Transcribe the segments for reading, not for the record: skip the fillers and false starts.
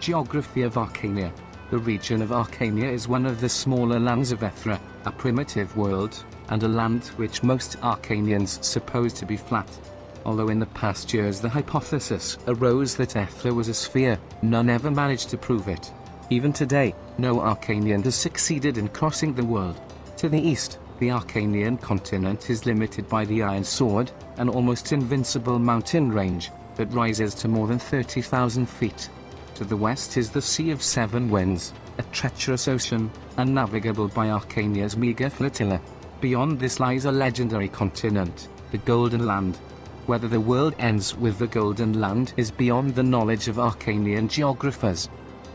Geography of Arkania. The region of Arkania is one of the smaller lands of Ethra, a primitive world, and a land which most Arkanians suppose to be flat. Although in the past years the hypothesis arose that Ethra was a sphere, none ever managed to prove it. Even today, no Arkanian has succeeded in crossing the world. To the east, the Arkanian continent is limited by the Iron Sword, an almost invincible mountain range that rises to more than 30,000 feet. To the west is the Sea of Seven Winds, a treacherous ocean, unnavigable by Arkania's meager flotilla. Beyond this lies a legendary continent, the Golden Land. Whether the world ends with the Golden Land is beyond the knowledge of Arkanian geographers.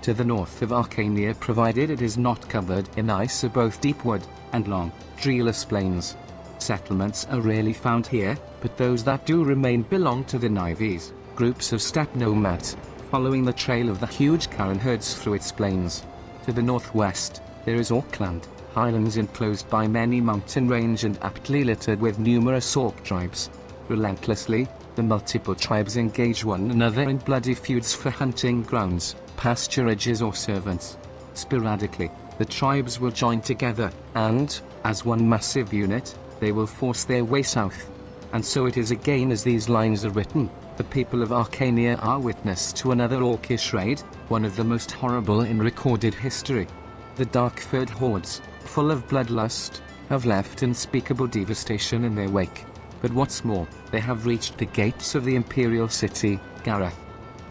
To the north of Arkania, provided it is not covered in ice, are both deep wood and long, treeless plains. Settlements are rarely found here, but those that do remain belong to the Nives, groups of steppe nomads, following the trail of the huge Karen herds through its plains. To the northwest, there is Orkland, highlands enclosed by many mountain range and aptly littered with numerous orc tribes. Relentlessly, the multiple tribes engage one another in bloody feuds for hunting grounds, pasturages or servants. Sporadically, the tribes will join together, and, as one massive unit, they will force their way south. And so it is again as these lines are written, the people of Arkania are witness to another orcish raid, one of the most horrible in recorded history. The dark-furred hordes, full of bloodlust, have left unspeakable devastation in their wake. But what's more, they have reached the gates of the imperial city, Gareth.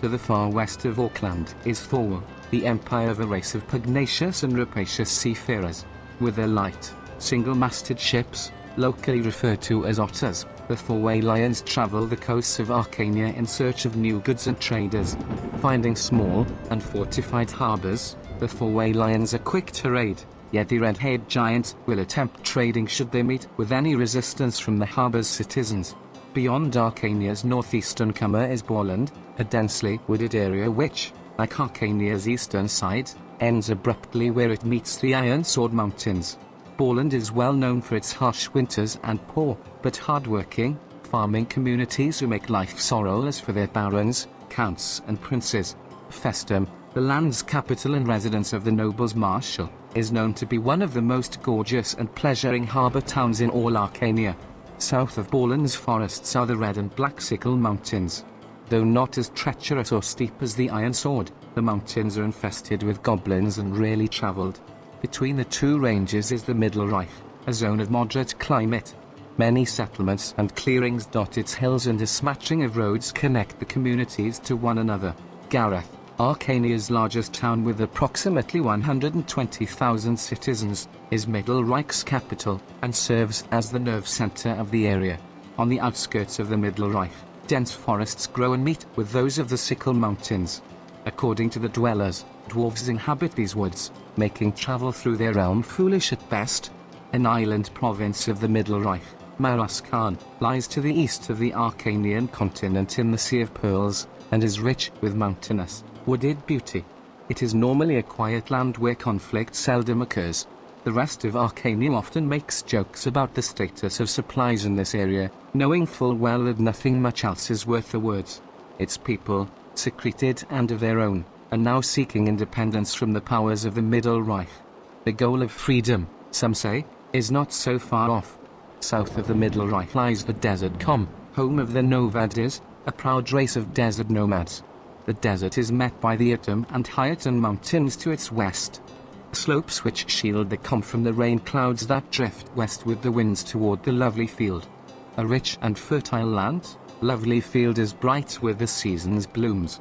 To the far west of Auckland is Thor, the empire of a race of pugnacious and rapacious seafarers. With their light, single-masted ships, locally referred to as otters, the four-way lions travel the coasts of Arkania in search of new goods and traders. Finding small and fortified harbors, the four-way lions are quick to raid, yet the red-haired giants will attempt trading should they meet with any resistance from the harbor's citizens. Beyond Arkania's northeastern corner is Borland, a densely wooded area which, like Arkania's eastern side, ends abruptly where it meets the Iron Sword Mountains. Borland is well known for its harsh winters and poor, but hard-working, farming communities who make life sorrowless for their barons, counts and princes. Festum, the land's capital and residence of the nobles marshal, is known to be one of the most gorgeous and pleasuring harbour towns in all Arkania. South of Borland's forests are the Red and Black Sickle Mountains. Though not as treacherous or steep as the Iron Sword, the mountains are infested with goblins and rarely travelled. Between the two ranges is the Middle Reich, a zone of moderate climate. Many settlements and clearings dot its hills and a smattering of roads connect the communities to one another. Gareth, Arkania's largest town with approximately 120,000 citizens, is Middle Reich's capital, and serves as the nerve center of the area. On the outskirts of the Middle Reich, dense forests grow and meet with those of the Sickle Mountains. According to the dwellers, dwarves inhabit these woods, making travel through their realm foolish at best. An island province of the Middle Reich, Maraskan, lies to the east of the Arkanian continent in the Sea of Pearls, and is rich with mountainous, wooded beauty. It is normally a quiet land where conflict seldom occurs. The rest of Arkania often makes jokes about the status of supplies in this area, knowing full well that nothing much else is worth the words. Its people, secreted and of their own, are now seeking independence from the powers of the Middle Reich. The goal of freedom, some say, is not so far off. South of the Middle Reich lies the Desert Com, home of the Novadis, a proud race of desert nomads. The desert is met by the Atom and Hyaton mountains to its west. Slopes which shield the Com from the rain clouds that drift west with the winds toward the Lovely Field. A rich and fertile land, Lovely Field is bright with the season's blooms,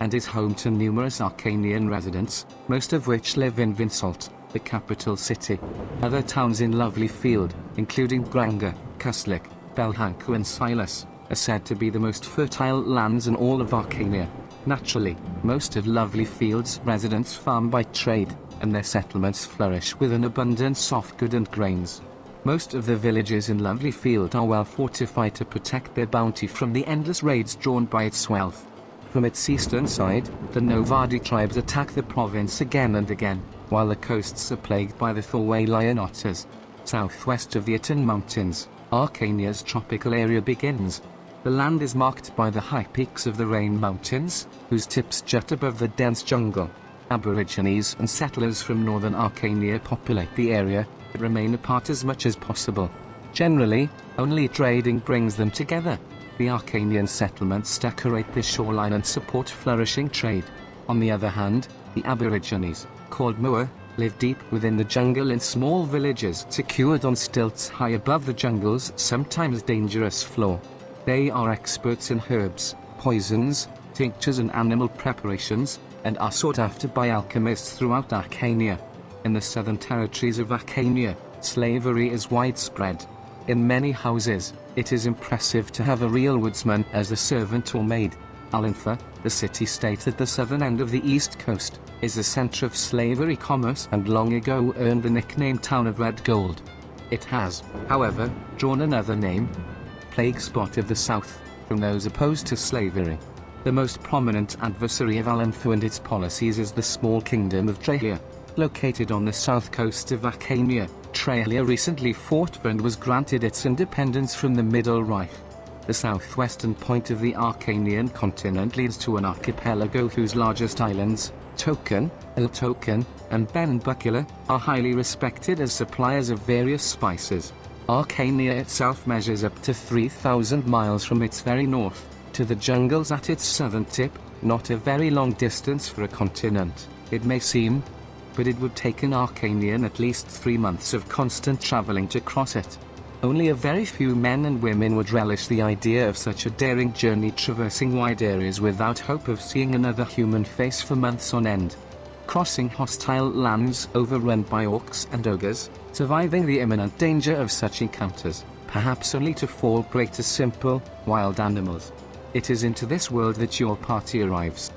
and is home to numerous Arkanian residents, most of which live in Vinsalt, the capital city. Other towns in Lovely Field, including Granga, Kuslik, Belhanku and Silas, are said to be the most fertile lands in all of Arkania. Naturally, most of Lovely Field's residents farm by trade, and their settlements flourish with an abundance of good and grains. Most of the villages in Lovely Field are well fortified to protect their bounty from the endless raids drawn by its wealth. From its eastern side, the Novadi tribes attack the province again and again, while the coasts are plagued by the four-way lion otters. Southwest of the Aton Mountains, Arkania's tropical area begins. The land is marked by the high peaks of the Rain Mountains, whose tips jut above the dense jungle. Aborigines and settlers from northern Arkania populate the area, but remain apart as much as possible. Generally, only trading brings them together. The Arkanian settlements decorate the shoreline and support flourishing trade. On the other hand, the Aborigines, called Moa, live deep within the jungle in small villages secured on stilts high above the jungle's sometimes dangerous floor. They are experts in herbs, poisons, tinctures and animal preparations, and are sought after by alchemists throughout Arkania. In the southern territories of Arkania, slavery is widespread. In many houses, it is impressive to have a real woodsman as a servant or maid. Alinfa, the city-state at the southern end of the east coast, is the center of slavery commerce and long ago earned the nickname Town of Red Gold. It has, however, drawn another name, Plague Spot of the South, from those opposed to slavery. The most prominent adversary of Alinfa and its policies is the small kingdom of Trahia. Located on the south coast of Arkania, Trahia recently fought for and was granted its independence from the Middle Reich. The southwestern point of the Arkanian continent leads to an archipelago whose largest islands, Token, El Token, and Ben Bukula, are highly respected as suppliers of various spices. Arkania itself measures up to 3,000 miles from its very north to the jungles at its southern tip, not a very long distance for a continent, it may seem, but it would take an Arkanian at least 3 months of constant traveling to cross it. Only a very few men and women would relish the idea of such a daring journey traversing wide areas without hope of seeing another human face for months on end. Crossing hostile lands overrun by orcs and ogres, surviving the imminent danger of such encounters, perhaps only to fall prey to simple, wild animals. It is into this world that your party arrives.